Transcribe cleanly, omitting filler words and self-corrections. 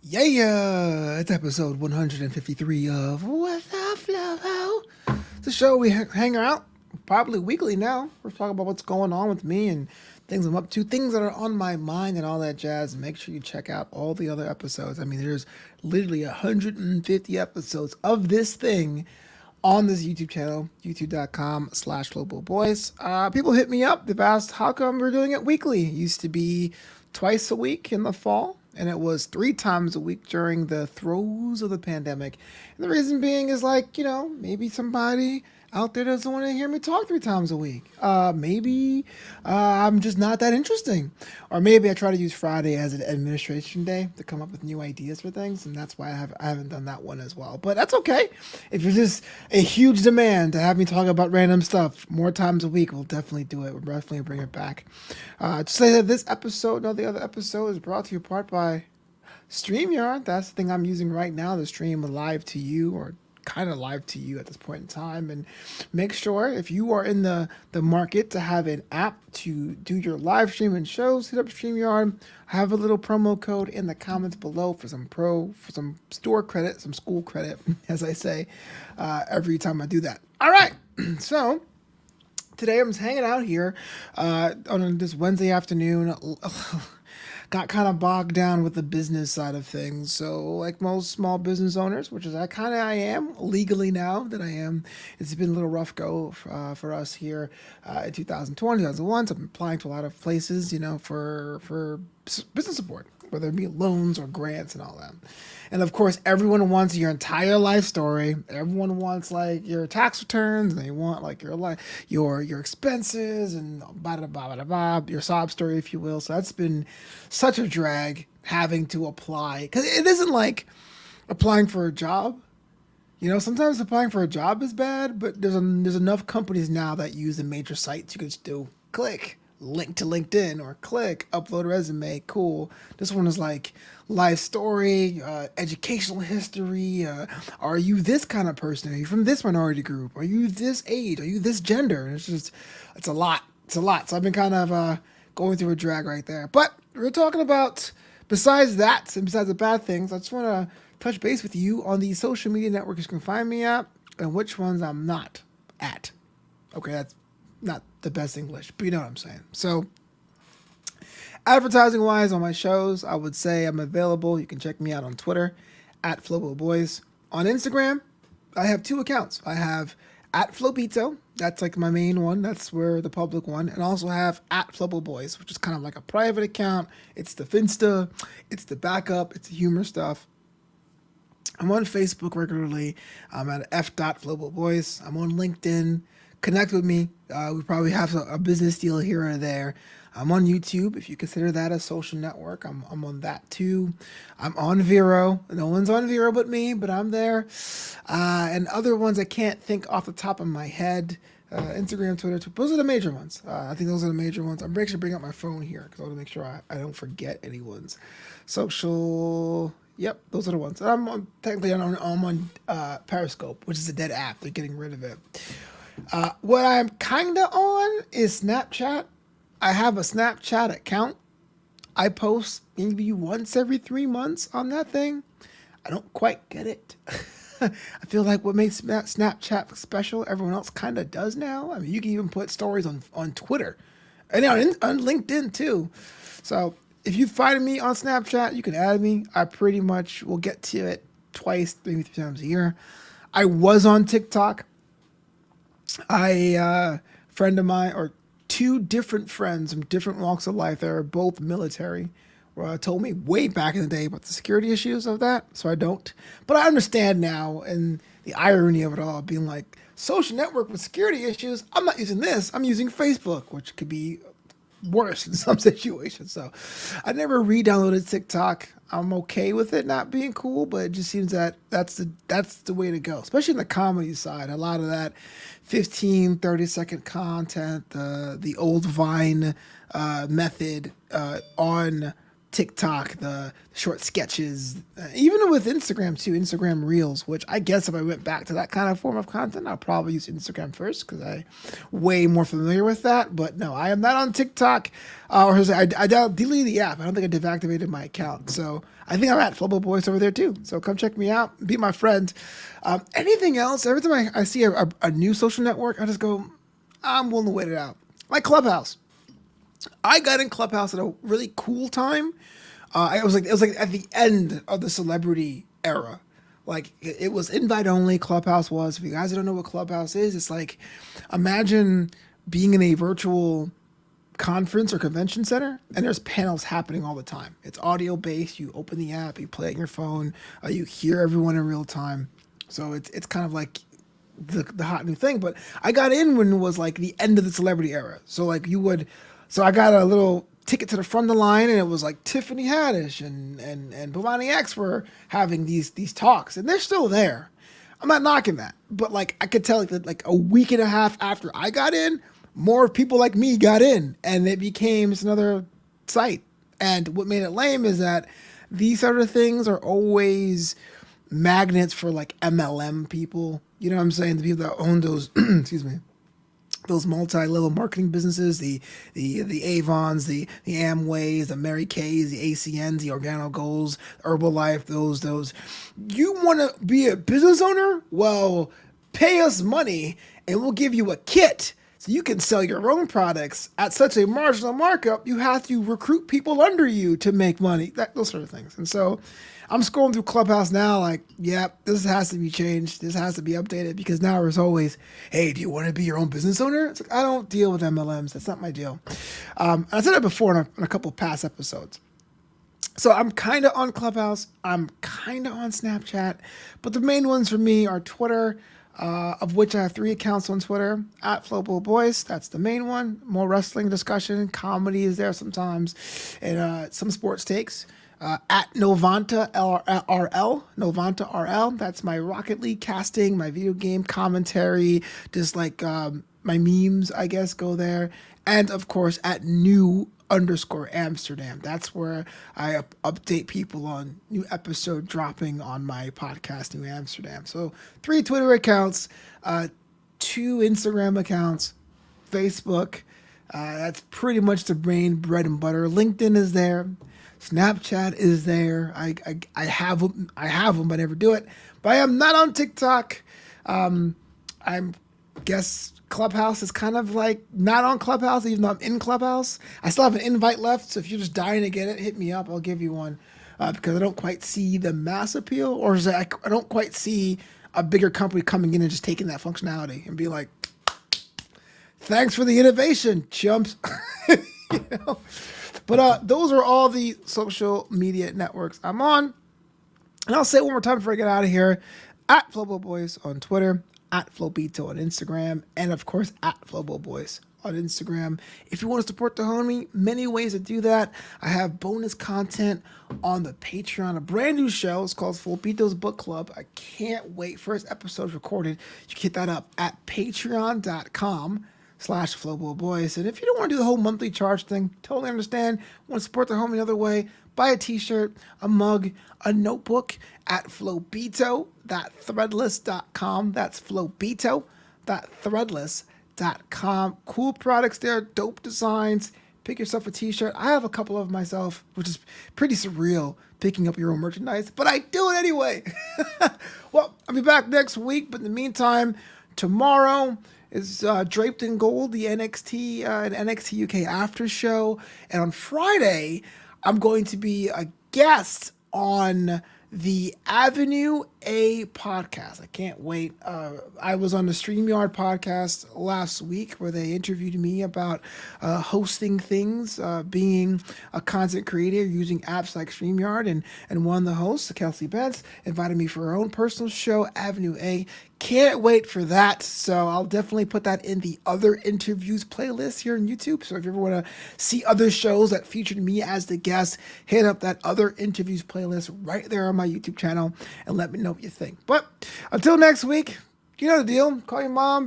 Yeah, it's episode 153 of Wassup Flobo. It's a show we hang out probably weekly now. We're talking about what's going on with me and things I'm up to, things that are on my mind and all that jazz. And make sure you check out all the other episodes. I mean, there's literally 150 episodes of this thing on this YouTube channel, youtube.com/FloboBoys. People hit me up. They've asked, how come we're doing it weekly? It used to be twice a week in the fall, and it was 3 times a week during the throes of the pandemic. And the reason being is maybe somebody out there doesn't want to hear me talk 3 times a week. Maybe I'm just not that interesting. Or maybe I try to use Friday as an administration day to come up with new ideas for things, and that's why I haven't done that one as well. But that's okay. If it's just a huge demand to have me talk about random stuff more times a week, we'll definitely do it. We'll definitely bring it back. To say that this episode, no, the other episode is brought to you part by StreamYard. That's the thing I'm using right now to stream live to you, or kind of live to you at this point in time. And make sure, if you are in the market to have an app to do your live stream and shows, hit up StreamYard. I have a little promo code in the comments below for some store credit, some school credit, as I say, every time I do that. All right. So today I'm just hanging out here on this Wednesday afternoon. Got kind of bogged down with the business side of things. So like most small business owners, which is I am legally now that I am, it's been a little rough go for us here in 2020, 2001. So I'm applying to a lot of places, for business support, whether it be loans or grants and all that. And of course, everyone wants your entire life story. Everyone wants like your tax returns, and they want like your expenses and your sob story, if you will. So that's been such a drag having to apply, because it isn't like applying for a job. Sometimes applying for a job is bad, but there's enough companies now that use the major sites. You can just do click link to LinkedIn or click upload resume. Cool. This one is like life story, educational history. Are you this kind of person? Are you from this minority group? Are you this age? Are you this gender? And it's a lot. It's a lot. So I've been kind of going through a drag right there. But we're talking about, besides that, and besides the bad things, I just want to touch base with you on the social media networks you can find me at and which ones I'm not at. Okay, that's not the best English, but you know what I'm saying. So advertising wise on my shows, I would say I'm available. You can check me out on Twitter at FloboBoys. On Instagram, I have 2 accounts. I have at Flobito. That's like my main one. That's where the public one. And I also have at FloboBoys, which is kind of like a private account. It's the Finsta. It's the backup. It's the humor stuff. I'm on Facebook regularly. I'm at f.floboboys. I'm on LinkedIn. Connect with me. We probably have a business deal here or there. I'm on YouTube, if you consider that a social network. I'm on that too. I'm on Vero. No one's on Vero but me, but I'm there. And other ones I can't think off the top of my head. Instagram, Twitter, those are the major ones. I think those are the major ones. I'm actually bring up my phone here because I want to make sure I don't forget anyone's social. Yep, those are the ones. I'm on Periscope, which is a dead app. They're getting rid of it. What I'm kind of on is Snapchat. I have a Snapchat account. I post maybe once every 3 months on that thing. I don't quite get it. I feel like what makes Snapchat special, everyone else kind of does now. I mean, you can even put stories on Twitter and on LinkedIn too. So if you find me on Snapchat, you can add me. I pretty much will get to it twice, maybe 3 times a year. I was on TikTok. Friend of mine, or 2 different friends from different walks of life that are both military, told me way back in the day about the security issues of that. So I don't, but I understand now, and the irony of it all being like social network with security issues. I'm not using this. I'm using Facebook, which could be worse in some situations. So I never re-downloaded TikTok. I'm okay with it not being cool, but it just seems that that's the way to go, especially in the comedy side. A lot of that 15-30 second content, the old Vine method on TikTok, the short sketches, even with Instagram too, Instagram Reels, which I guess if I went back to that kind of form of content, I'll probably use Instagram first because I'm way more familiar with that. But no, I am not on TikTok. I deleted the app. I don't think I deactivated my account. So I think I'm at Flobo Boys over there too. So come check me out, be my friend. Anything else? Every time I see a new social network, I just go, I'm willing to wait it out. Like Clubhouse. I got in Clubhouse at a really cool time. It was like at the end of the celebrity era. Like it was invite only. Clubhouse was. If you guys don't know what Clubhouse is, it's like imagine being in a virtual conference or convention center and there's panels happening all the time. It's audio based. You open the app, you play it on your phone, you hear everyone in real time. So it's kind of like the hot new thing. But I got in when it was like the end of the celebrity era. So like so I got a little ticket to the front of the line, and it was like Tiffany Haddish and Bomani X were having these talks, and they're still there. I'm not knocking that, but like I could tell that like a week and a half after I got in, more people like me got in, and it became just another site. And what made it lame is that these sort of things are always magnets for like MLM people. You know what I'm saying? The people that own those, excuse me, those multi-level marketing businesses, the Avons, the Amways, the Mary Kays, the ACNs, the Organo Goals, Herbalife, those. You want to be a business owner? Well, pay us money and we'll give you a kit so you can sell your own products at such a marginal markup. You have to recruit people under you to make money, those sort of things. And so I'm scrolling through Clubhouse now like, yep, this has to be changed. This has to be updated because now there's always, hey, do you want to be your own business owner? It's like, I don't deal with MLMs. That's not my deal. I said that before in a couple past episodes. So I'm kind of on Clubhouse. I'm kind of on Snapchat. But the main ones for me are Twitter, of which I have 3 accounts on Twitter. At Flobo Boys, that's the main one. More wrestling discussion. Comedy is there sometimes. And some sports takes. At Novanta RL, that's my Rocket League casting, my video game commentary, just like my memes, I guess, go there. And of course, at new_Amsterdam, that's where I update people on new episode dropping on my podcast, New Amsterdam. So 3 Twitter accounts, 2 Instagram accounts, Facebook. That's pretty much the main bread and butter. LinkedIn is there. Snapchat is there. I have them, but I never do it. But I am not on TikTok. I guess Clubhouse is kind of like not on Clubhouse, even though I'm in Clubhouse. I still have an invite left, so if you're just dying to get it, hit me up. I'll give you one because I don't quite see the mass appeal, or is it, I don't quite see a bigger company coming in and just taking that functionality and be like, thanks for the innovation, chumps. You know? But those are all the social media networks I'm on. And I'll say it one more time before I get out of here. At Flobo Boys on Twitter, at Flobito on Instagram, and of course at Flobo Boys on Instagram. If you want to support the homie, many ways to do that. I have bonus content on the Patreon, a brand new show. It's called Flobito's Book Club. I can't wait. First episode's recorded. You can get that up at patreon.com/Flobo Boys. And if you don't want to do the whole monthly charge thing, totally understand. Want to support the homie another way, buy a t-shirt, a mug, a notebook at flobito.threadless.com. That's flobito.threadless.com. Cool products there, dope designs. Pick yourself a t-shirt. I have a couple of myself, which is pretty surreal, picking up your own merchandise, but I do it anyway. Well, I'll be back next week, but in the meantime, tomorrow is Draped in Gold, the NXT and NXT UK after show. And on Friday, I'm going to be a guest on the Avenue A podcast. I can't wait. I was on the StreamYard podcast last week where they interviewed me about hosting things, being a content creator using apps like StreamYard. And one of the hosts, Kelsey Betts, invited me for her own personal show, Avenue A. Can't wait for that. So I'll definitely put that in the other interviews playlist here on YouTube. So if you ever want to see other shows that featured me as the guest, hit up that other interviews playlist right there on my YouTube channel and let me know what you think. But until next week, you know the deal. Call your mom,